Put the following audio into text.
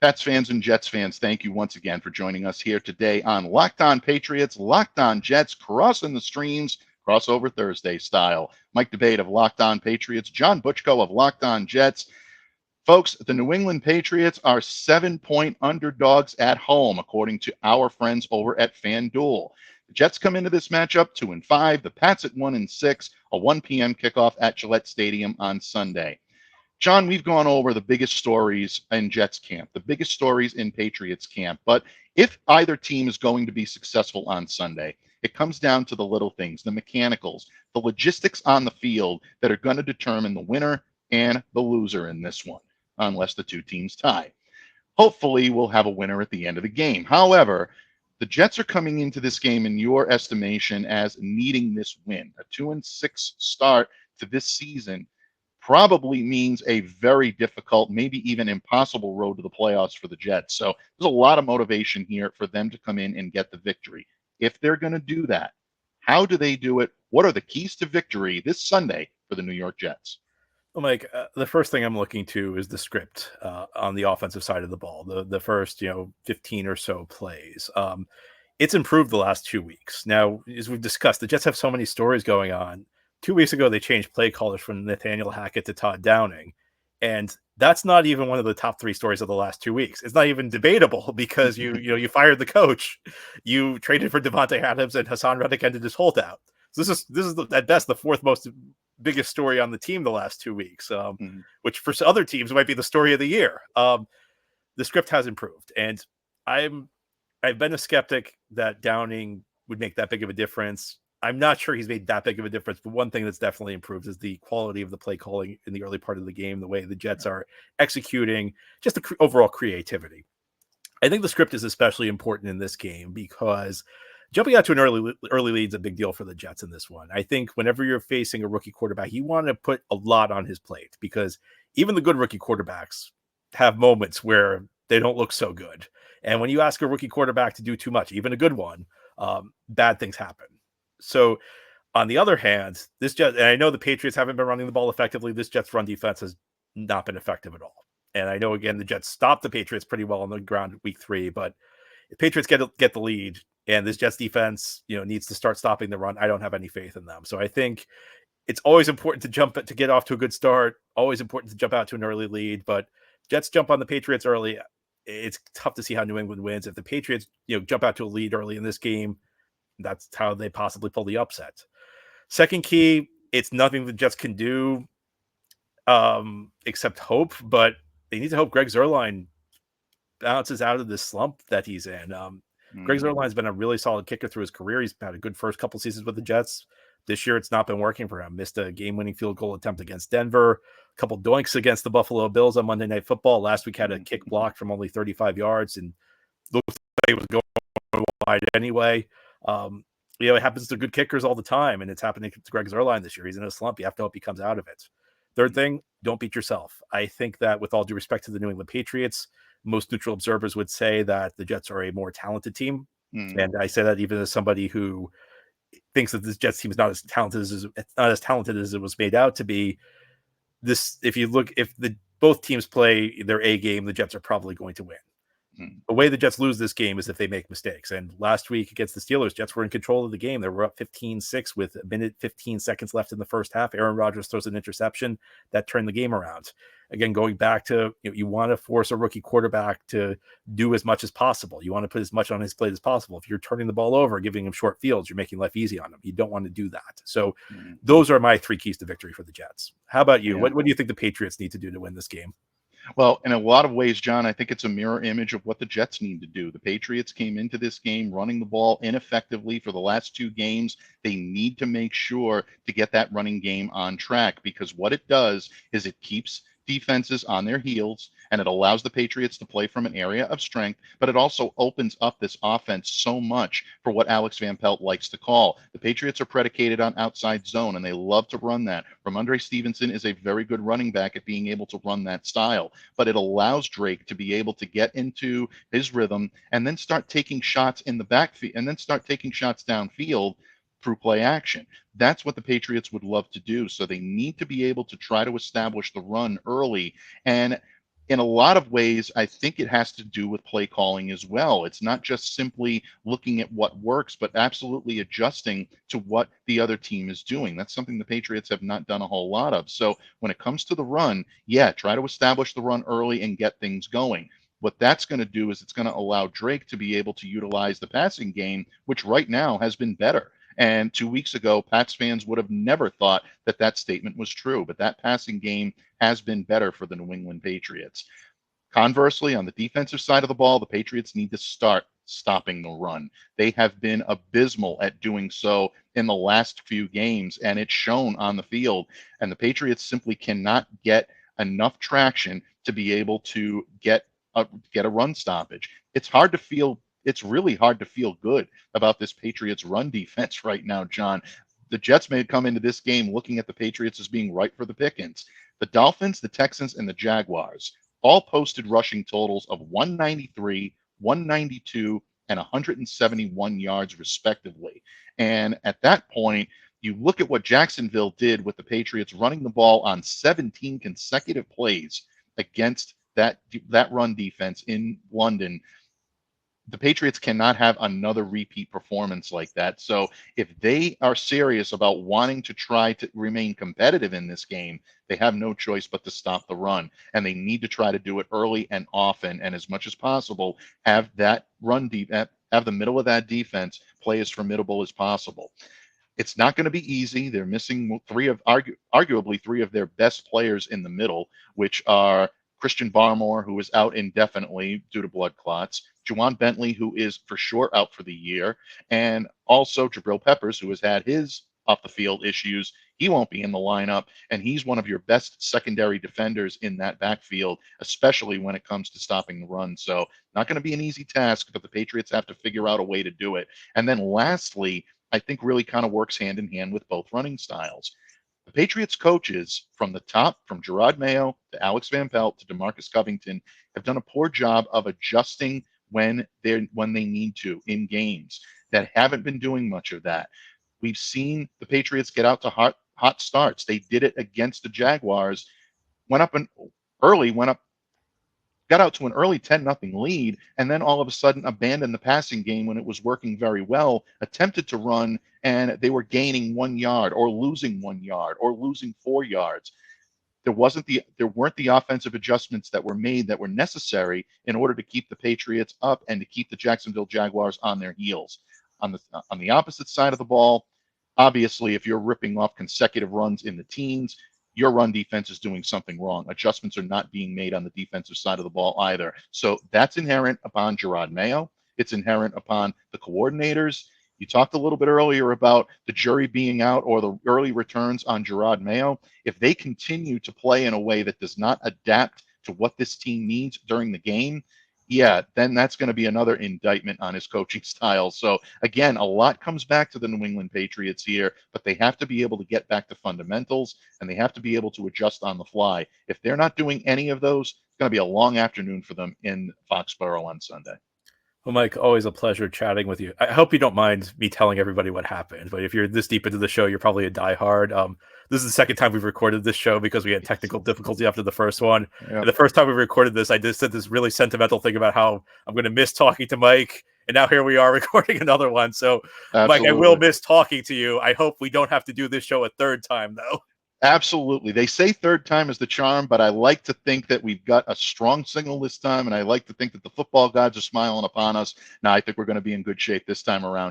Pats fans and Jets fans, thank you once again for joining us here today on Locked On Patriots, Locked On Jets, crossing the streams, crossover Thursday style. Mike Debate of Locked On Patriots, John Butchko of Locked On Jets. Folks, the New England Patriots are 7-point underdogs at home, according to our friends over at FanDuel. The Jets come into this matchup 2-5, the Pats at 1-6, a 1 p.m. kickoff at Gillette Stadium on Sunday. John, we've gone over the biggest stories in Jets camp, the biggest stories in Patriots camp. But if either team is going to be successful on Sunday, it comes down to the little things, the mechanicals, the logistics on the field that are going to determine the winner and the loser in this one, unless the two teams tie. Hopefully, we'll have a winner at the end of the game. However, the Jets are coming into this game, in your estimation, as needing this win. A 2-6 start to this season probably means a very difficult, maybe even impossible road to the playoffs for the Jets. So there's a lot of motivation here for them to come in and get the victory. If they're going to do that, how do they do it? What are the keys to victory this Sunday for the New York Jets? Well, Mike, the first thing I'm looking to is the script on the offensive side of the ball. The first 15 or so plays. It's improved the last 2 weeks. Now, as we've discussed, the Jets have so many stories going on. 2 weeks ago, they changed play callers from Nathaniel Hackett to Todd Downing. And that's not even one of the top 3 stories of the last 2 weeks. It's not even debatable because you fired the coach. You traded for Devontae Adams and Hassan Reddick ended his holdout. So this is at best the fourth most biggest story on the team the last 2 weeks, which for other teams might be the story of the year. The script has improved. And I've been a skeptic that Downing would make that big of a difference. I'm not sure he's made that big of a difference, but one thing that's definitely improved is the quality of the play calling in the early part of the game, the way the Jets are executing, just the overall creativity. I think the script is especially important in this game because jumping out to an early lead is a big deal for the Jets in this one. I think whenever you're facing a rookie quarterback, you want to put a lot on his plate because even the good rookie quarterbacks have moments where they don't look so good. And when you ask a rookie quarterback to do too much, even a good one, bad things happen. So on the other hand, this Jets, and I know the Patriots haven't been running the ball effectively. This Jets run defense has not been effective at all. And I know, again, the Jets stopped the Patriots pretty well on the ground week 3, but if Patriots get the lead and this Jets defense, needs to start stopping the run, I don't have any faith in them. So I think it's always important to get off to a good start, always important to jump out to an early lead, but Jets jump on the Patriots early. It's tough to see how New England wins. If the Patriots, jump out to a lead early in this game, that's how they possibly pull the upset. Second key, it's nothing the Jets can do except hope, but they need to hope Greg Zuerlein bounces out of this slump that he's in. Greg Zuerlein's been a really solid kicker through his career. He's had a good first couple seasons with the Jets. This year, it's not been working for him. Missed a game-winning field goal attempt against Denver, a couple doinks against the Buffalo Bills on Monday Night Football. Last week had a kick blocked from only 35 yards and looked like it was going wide anyway. It happens to good kickers all the time, and it's happening to Greg Zuerlein this year. He's in a slump. You have to hope he comes out of it. Third thing, don't beat yourself. I think that with all due respect to the New England Patriots, most neutral observers would say that the Jets are a more talented team. And I say that even as somebody who thinks that this Jets team is not as talented as it was made out to be. If both teams play their A game, the Jets are probably going to win. The way the Jets lose this game is if they make mistakes. And last week against the Steelers, Jets were in control of the game. They were up 15-6 with a minute, 15 seconds left in the first half. Aaron Rodgers throws an interception that turned the game around. Again, going back to, you want to force a rookie quarterback to do as much as possible. You want to put as much on his plate as possible. If you're turning the ball over, giving him short fields, you're making life easy on him. You don't want to do that. So those are my 3 keys to victory for the Jets. How about you? What do you think the Patriots need to do to win this game? Well, in a lot of ways, John, I think it's a mirror image of what the Jets need to do. The Patriots came into this game running the ball ineffectively for the last 2 games. They need to make sure to get that running game on track because what it does is it keeps defenses on their heels, and it allows the Patriots to play from an area of strength, but it also opens up this offense so much for what Alex Van Pelt likes to call. The Patriots are predicated on outside zone, and they love to run that. Ramondre Stevenson is a very good running back at being able to run that style, but it allows Drake to be able to get into his rhythm and then start taking shots in the backfield and then start taking shots downfield through play action. That's what the Patriots would love to do. So they need to be able to try to establish the run early. And in a lot of ways, I think it has to do with play calling as well. It's not just simply looking at what works, but absolutely adjusting to what the other team is doing. That's something the Patriots have not done a whole lot of. So when it comes to the run, yeah, try to establish the run early and get things going. What that's going to do is it's going to allow Drake to be able to utilize the passing game, which right now has been better. And 2 weeks ago, Pats fans would have never thought that that statement was true, but that passing game has been better for the New England Patriots. Conversely, on the defensive side of the ball, the Patriots need to start stopping the run. They have been abysmal at doing so in the last few games, and it's shown on the field. And the Patriots simply cannot get enough traction to be able to get a run stoppage. It's hard to feel. It's really hard to feel good about this Patriots run defense right now, John. The Jets may come into this game looking at the Patriots as being ripe for the pickings. The Dolphins, the Texans, and the Jaguars all posted rushing totals of 193, 192, and 171 yards, respectively. And at that point, you look at what Jacksonville did with the Patriots running the ball on 17 consecutive plays against that run defense in London. The Patriots cannot have another repeat performance like that. So if they are serious about wanting to try to remain competitive in this game, they have no choice but to stop the run. And they need to try to do it early and often, and as much as possible, have that have the middle of that defense play as formidable as possible. It's not going to be easy. They're missing arguably three of their best players in the middle, which are Christian Barmore, who is out indefinitely due to blood clots, Juwan Bentley, who is for sure out for the year, and also Jabril Peppers, who has had his off the field issues. He won't be in the lineup, and he's one of your best secondary defenders in that backfield, especially when it comes to stopping the run. So not going to be an easy task, but the Patriots have to figure out a way to do it. And then lastly, I think really kind of works hand in hand with both running styles. The Patriots coaches from the top, from Gerard Mayo to Alex Van Pelt to DeMarcus Covington, have done a poor job of adjusting when they need to in games that haven't been doing much of that. We've seen the Patriots get out to hot starts. They did it against the Jaguars, went up got out to an early 10-0 lead, and then all of a sudden abandoned the passing game when it was working very well, attempted to run, and they were gaining 1 yard or losing 1 yard or losing 4 yards. There weren't the offensive adjustments that were made that were necessary in order to keep the Patriots up and to keep the Jacksonville Jaguars on their heels. On the opposite side of the ball, obviously, if you're ripping off consecutive runs in the teens, your run defense is doing something wrong. Adjustments are not being made on the defensive side of the ball either. So that's inherent upon Gerard Mayo. It's inherent upon the coordinators. You talked a little bit earlier about the jury being out or the early returns on Gerard Mayo. If they continue to play in a way that does not adapt to what this team needs during the game, yeah, then that's going to be another indictment on his coaching style. So again, a lot comes back to the New England Patriots here, but they have to be able to get back to fundamentals and they have to be able to adjust on the fly. If they're not doing any of those, it's going to be a long afternoon for them in Foxborough on Sunday. Well, Mike, always a pleasure chatting with you. I hope you don't mind me telling everybody what happened, but if you're this deep into the show, you're probably a diehard. This is the second time we've recorded this show because we had technical difficulty after the first one. Yep. And the first time we recorded this, I just said this really sentimental thing about how I'm going to miss talking to Mike. And now here we are recording another one. So, absolutely. Mike, I will miss talking to you. I hope we don't have to do this show a third time, though. Absolutely. They say third time is the charm, but I like to think that we've got a strong signal this time, and I like to think that the football gods are smiling upon us. Now, I think we're going to be in good shape this time around.